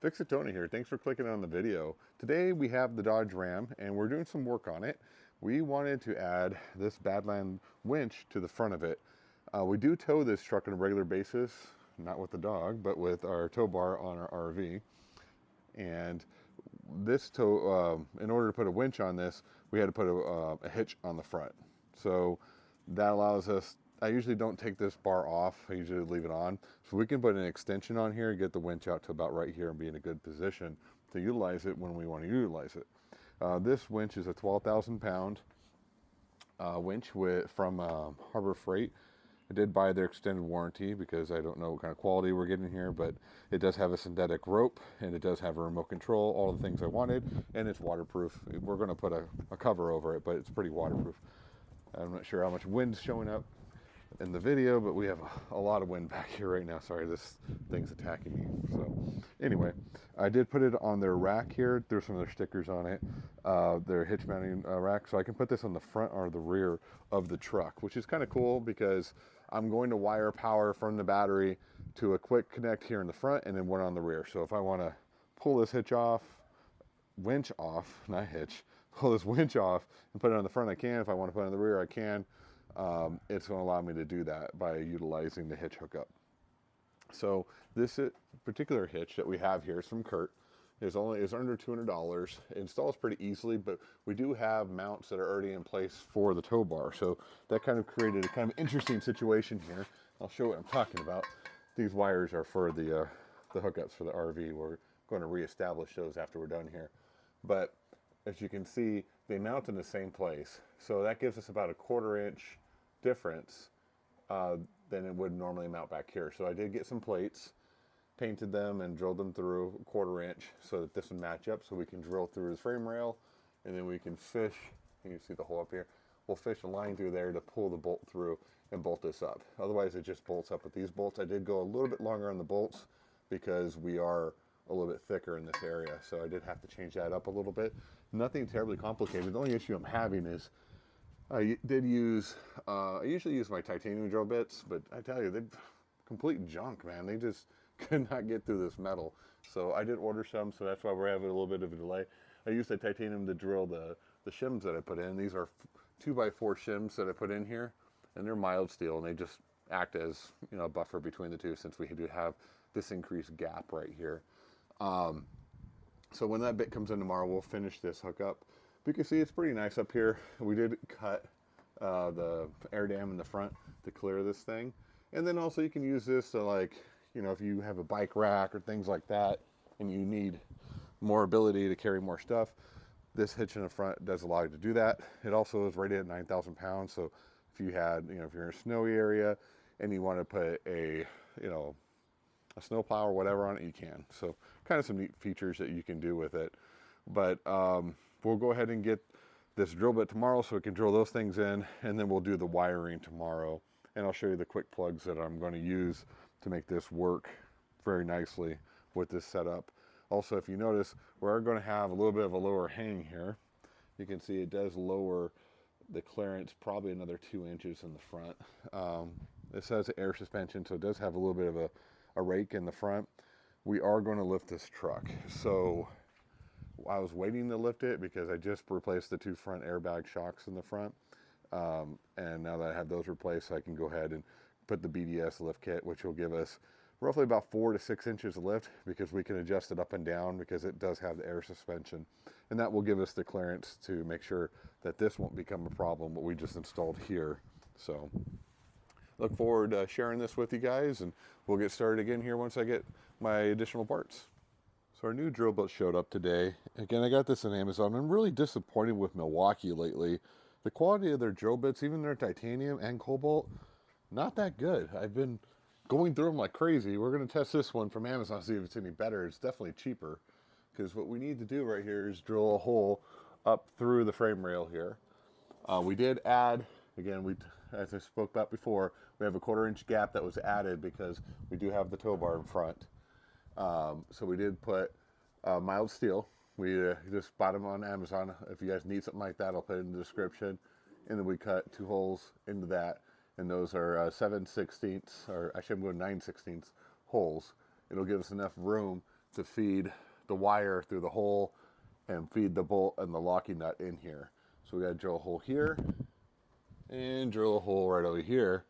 Fix It Tony here. Thanks for clicking on the video. Today we have the Dodge Ram and we're doing some work on it. We wanted to add this Badland winch to the front of it. We do tow this truck on a regular basis, not with the dog, but with our tow bar on our RV. And this tow, in order to put a winch on this, we had to put a hitch on the front. So that allows us, I usually don't take this bar off, I usually leave it on. So we can put an extension on here and get the winch out to about right here and be in a good position to utilize it when we want to utilize it. This winch is a 12,000 pound winch from Harbor Freight. I did buy their extended warranty because I don't know what kind of quality we're getting here, but it does have a synthetic rope and it does have a remote control, all the things I wanted, and it's waterproof. We're going to put a cover over it, but it's pretty waterproof. I'm not sure how much wind's showing up in the video, but we have a lot of wind back here right now. Sorry, this thing's attacking me. So anyway, I did put it on their rack here. There's some of their stickers on it, their hitch mounting rack, so I can put this on the front or the rear of the truck, which is kind of cool because I'm going to wire power from the battery to a quick connect here in the front and then one on the rear. So if I want to pull this winch off, not hitch, pull this winch off and put it on the front, I can. If I want to put it on the rear, I can. It's going to allow me to do that by utilizing the hitch hookup. So this particular hitch that we have here is from Kurt. Is under $200. It installs pretty easily, but we do have mounts that are already in place for the tow bar. So that kind of created a kind of interesting situation here. I'll show what I'm talking about. These wires are for the hookups for the RV. We're going to reestablish those after we're done here. But as you can see, they mount in the same place. So that gives us about a 1/4 inch difference than it would normally mount back here. So I did get some plates, painted them and drilled them through a 1/4 inch so that this would match up, so we can drill through the frame rail and then we can fish. You can see the hole up here. We'll fish a line through there to pull the bolt through and bolt this up. Otherwise it just bolts up with these bolts. I did go a little bit longer on the bolts because we are a little bit thicker in this area, so I did have to change that up a little bit. Nothing terribly complicated. The only issue I'm having is I usually use my titanium drill bits, but I tell you, they're complete junk, man. They just could not get through this metal. So I did order some, so that's why we're having a little bit of a delay. I used the titanium to drill the shims that I put in. These are 2x4 shims that I put in here, and they're mild steel, and they just act as, you know, a buffer between the two since we do have this increased gap right here. So when that bit comes in tomorrow, we'll finish this hookup. But you can see it's pretty nice up here. We did cut the air dam in the front to clear this thing. And then also you can use this to, like, you know, if you have a bike rack or things like that and you need more ability to carry more stuff, this hitch in the front does allow you to do that. It also is rated at 9,000 pounds. So if you had, you know, if you're in a snowy area and you want to put a snow plow or whatever on it, you can. So kind of some neat features that you can do with it. But we'll go ahead and get this drill bit tomorrow so we can drill those things in, and then we'll do the wiring tomorrow. And I'll show you the quick plugs that I'm going to use to make this work very nicely with this setup. Also, if you notice, we're going to have a little bit of a lower hang here. You can see it does lower the clearance probably another 2 inches in the front. This has air suspension, so it does have a little bit of a rake in the front. We are going to lift this truck. So I was waiting to lift it because I just replaced the 2 front airbag shocks in the front. And now that I have those replaced, I can go ahead and put the BDS lift kit, which will give us roughly about 4 to 6 inches of lift because we can adjust it up and down because it does have the air suspension. And that will give us the clearance to make sure that this won't become a problem, what we just installed here. So look forward to sharing this with you guys, and we'll get started again here once I get my additional parts. So our new drill bit showed up today. Again, I got this on Amazon. I'm really disappointed with Milwaukee lately. The quality of their drill bits, even their titanium and cobalt, not that good. I've been going through them like crazy. We're going to test this one from Amazon, see if it's any better. It's definitely cheaper, because what we need to do right here is drill a hole up through the frame rail here. We did add, again, as I spoke about before, we have a 1/4 inch gap that was added because we do have the tow bar in front. So we did put mild steel. We just bought them on Amazon. If you guys need something like that, I'll put it in the description. And then we cut 2 holes into that, and those are 7/16, or actually I'm going 9/16 holes. It'll give us enough room to feed the wire through the hole and feed the bolt and the locking nut in here. So we got to drill a hole here and drill a hole right over here.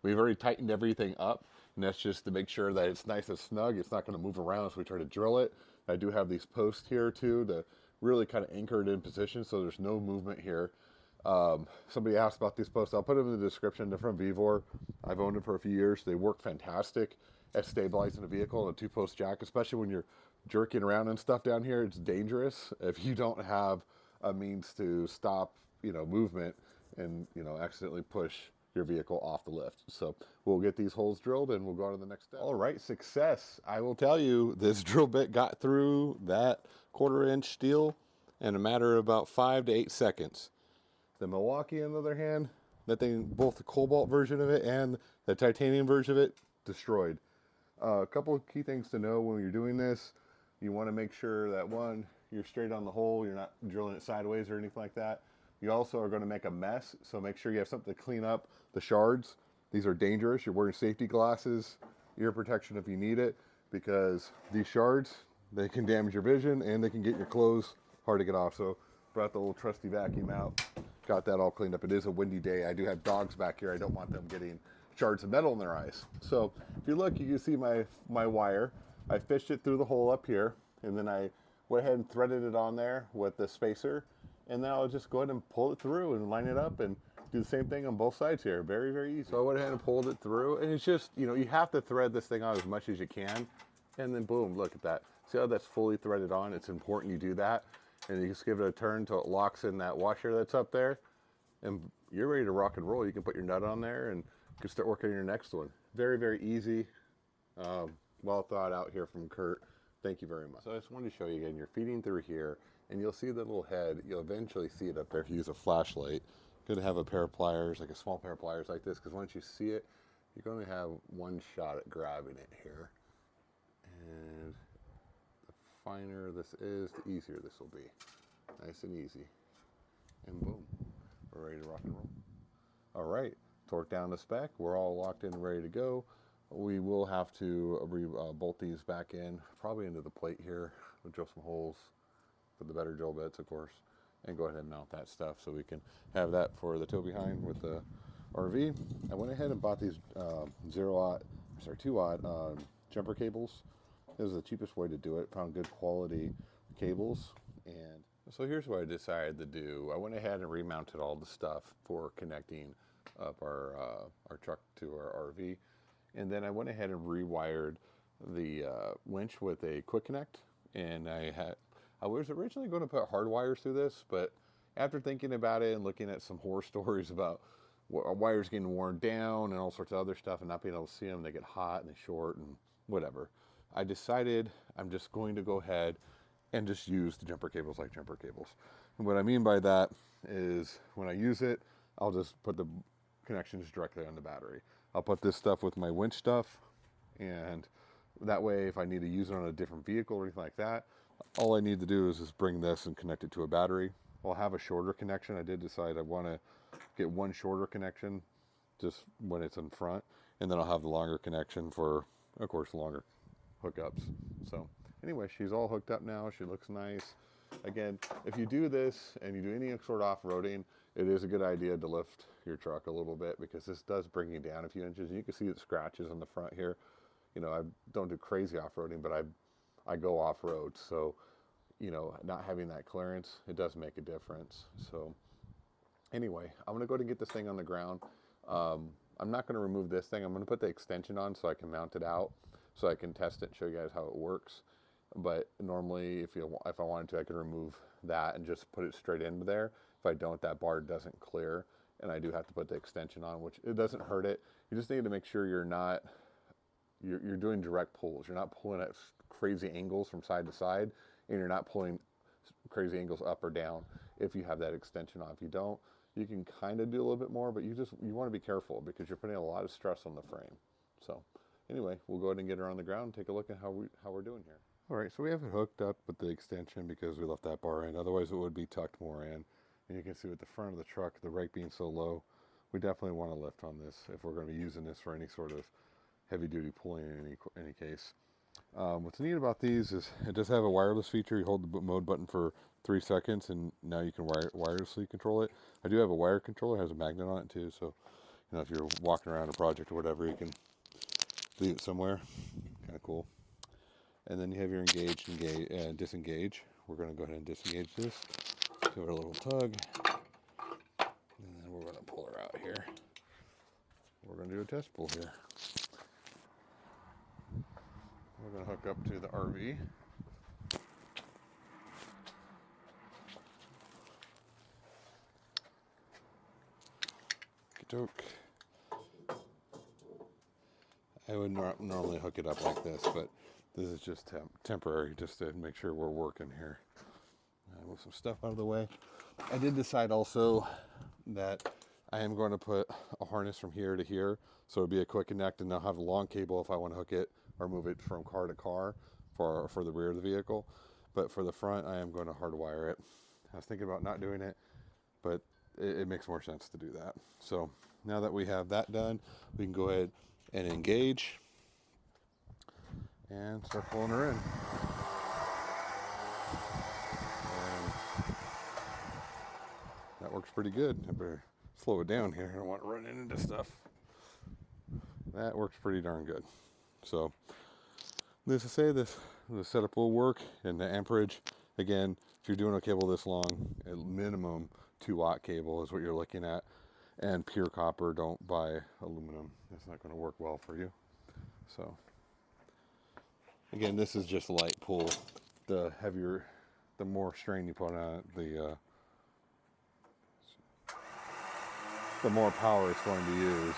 We've already tightened everything up, and that's just to make sure that it's nice and snug. It's not going to move around as we try to drill it. I do have these posts here too to really kind of anchor it in position so there's no movement here. Somebody asked about these posts. I'll put them in the description. They're from Vevor. I've owned them for a few years. They work fantastic at stabilizing a vehicle and a 2-post jack, especially when you're jerking around and stuff down here. It's dangerous if you don't have a means to stop, movement and, accidentally push your vehicle off the lift. So we'll get these holes drilled and we'll go on to the next step. All right, success. I will tell you, this drill bit got through that 1/4-inch steel in a matter of about 5 to 8 seconds. The Milwaukee, on the other hand, that thing, both the cobalt version of it and the titanium version of it, destroyed. A couple of key things to know when you're doing this. You want to make sure that, one, you're straight on the hole, you're not drilling it sideways or anything like that. You also are going to make a mess, so make sure you have something to clean up the shards. These are dangerous. You're wearing safety glasses, ear protection if you need it, because these shards, they can damage your vision and they can get your clothes hard to get off. So brought the little trusty vacuum out, got that all cleaned up. It is a windy day. I do have dogs back here. I don't want them getting shards of metal in their eyes. So if you look, you can see my wire. I fished it through the hole up here, and then I went ahead and threaded it on there with the spacer. And then I'll just go ahead and pull it through and line it up and do the same thing on both sides here. Very, very easy. So I went ahead and pulled it through, and it's just, you have to thread this thing on as much as you can. And then boom, look at that. See how that's fully threaded on? It's important you do that. And you just give it a turn until it locks in that washer that's up there. And you're ready to rock and roll. You can put your nut on there and you can start working on your next one. Very, very easy. Well thought out here from Kurt. Thank you very much. So I just wanted to show you again, you're feeding through here and you'll see the little head. You'll eventually see it up there if you use a flashlight. Good to have a pair of pliers, like a small pair of pliers like this, because once you see it, you're going to have one shot at grabbing it here. And the finer this is, the easier this will be. Nice and easy. And boom, we're ready to rock and roll. All right, torque down the spec. We're all locked in and ready to go. We will have to bolt these back in, probably into the plate here. We'll drill some holes for the better drill bits, of course, and go ahead and mount that stuff so we can have that for the tow behind with the RV. I went ahead and bought these 2-aught jumper cables. It was the cheapest way to do it. Found good quality cables. And so here's what I decided to do. I went ahead and remounted all the stuff for connecting up our truck to our RV. And then I went ahead and rewired the winch with a quick connect. And I was originally going to put hard wires through this, but after thinking about it and looking at some horror stories about wires getting worn down and all sorts of other stuff and not being able to see them, they get hot and they short and whatever, I decided I'm just going to go ahead and just use the jumper cables like jumper cables. And what I mean by that is when I use it, I'll just put the connections directly on the battery. I'll put this stuff with my winch stuff, and that way if I need to use it on a different vehicle or anything like that, all I need to do is just bring this and connect it to a battery. I'll have a shorter connection. I did decide I want to get one shorter connection just when it's in front, and then I'll have the longer connection for, of course, longer hookups. So anyway, she's all hooked up now. She looks nice. Again, if you do this and you do any sort of off-roading, it is a good idea to lift your truck a little bit because this does bring you down a few inches. And you can see the scratches on the front here. I don't do crazy off-roading, but I go off-road. So, not having that clearance, it does make a difference. So anyway, I'm going to go ahead and get this thing on the ground. I'm not going to remove this thing. I'm going to put the extension on so I can mount it out so I can test it and show you guys how it works. But normally, if I wanted to, I could remove that and just put it straight into there. If I don't, that bar doesn't clear, and I do have to put the extension on, which it doesn't hurt it. You just need to make sure you're doing direct pulls. You're not pulling at crazy angles from side to side, and you're not pulling crazy angles up or down if you have that extension on. If you don't, you can kind of do a little bit more, but you want to be careful because you're putting a lot of stress on the frame. So anyway, we'll go ahead and get her on the ground and take a look at how we're doing here. All right, so we have it hooked up with the extension because we left that bar in. Otherwise, it would be tucked more in. And you can see with the front of the truck, the rake being so low, we definitely want to lift on this if we're going to be using this for any sort of heavy-duty pulling in any case. What's neat about these is it does have a wireless feature. You hold the mode button for 3 seconds and now you can wirelessly control it. I do have a wire controller, it has a magnet on it too, so if you're walking around a project or whatever, you can leave it somewhere. Kind of cool. And then you have your engage, and disengage. We're going to go ahead and disengage this. Give it a little tug. And then we're going to pull her out here. We're going to do a test pull here. We're going to hook up to the RV. I would normally hook it up like this, but this is just temporary, just to make sure we're working here. Move some stuff out of the way. I did decide also that I am going to put a harness from here to here, so it'll be a quick connect, and I'll have a long cable if I want to hook it or move it from car to car for the rear of the vehicle. But for the front, I am going to hardwire it. I was thinking about not doing it, but it makes more sense to do that. So now that we have that done, we can go ahead and engage and start pulling her in. And that works pretty good. I better slow it down here. I don't want to run into stuff. That works pretty darn good. So needless to say, the setup will work, and the amperage, again, if you're doing a cable this long, at minimum 2-watt cable is what you're looking at. And pure copper, don't buy aluminum. It's not going to work well for you. So again, this is just light pull. The heavier, the more strain you put on it, the more power it's going to use.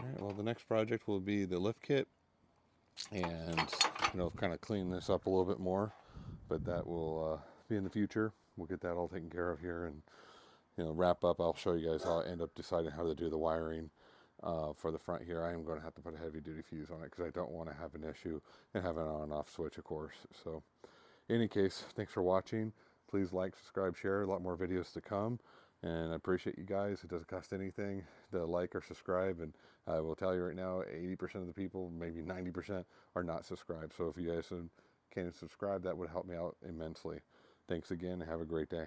Alright, well, the next project will be the lift kit, and kind of clean this up a little bit more, but that will be in the future. We'll get that all taken care of here, and wrap up. I'll show you guys how I end up deciding how to do the wiring for the front here. I am going to have to put a heavy duty fuse on it because I don't want to have an issue and have an on and off switch, of course. So in any case, thanks for watching. Please like, subscribe, share. A lot more videos to come, and I appreciate you guys. It doesn't cost anything to like or subscribe, and I will tell you right now, 80% of the people, maybe 90%, are not subscribed. So if you guys can subscribe, that would help me out immensely. Thanks again, and have a great day.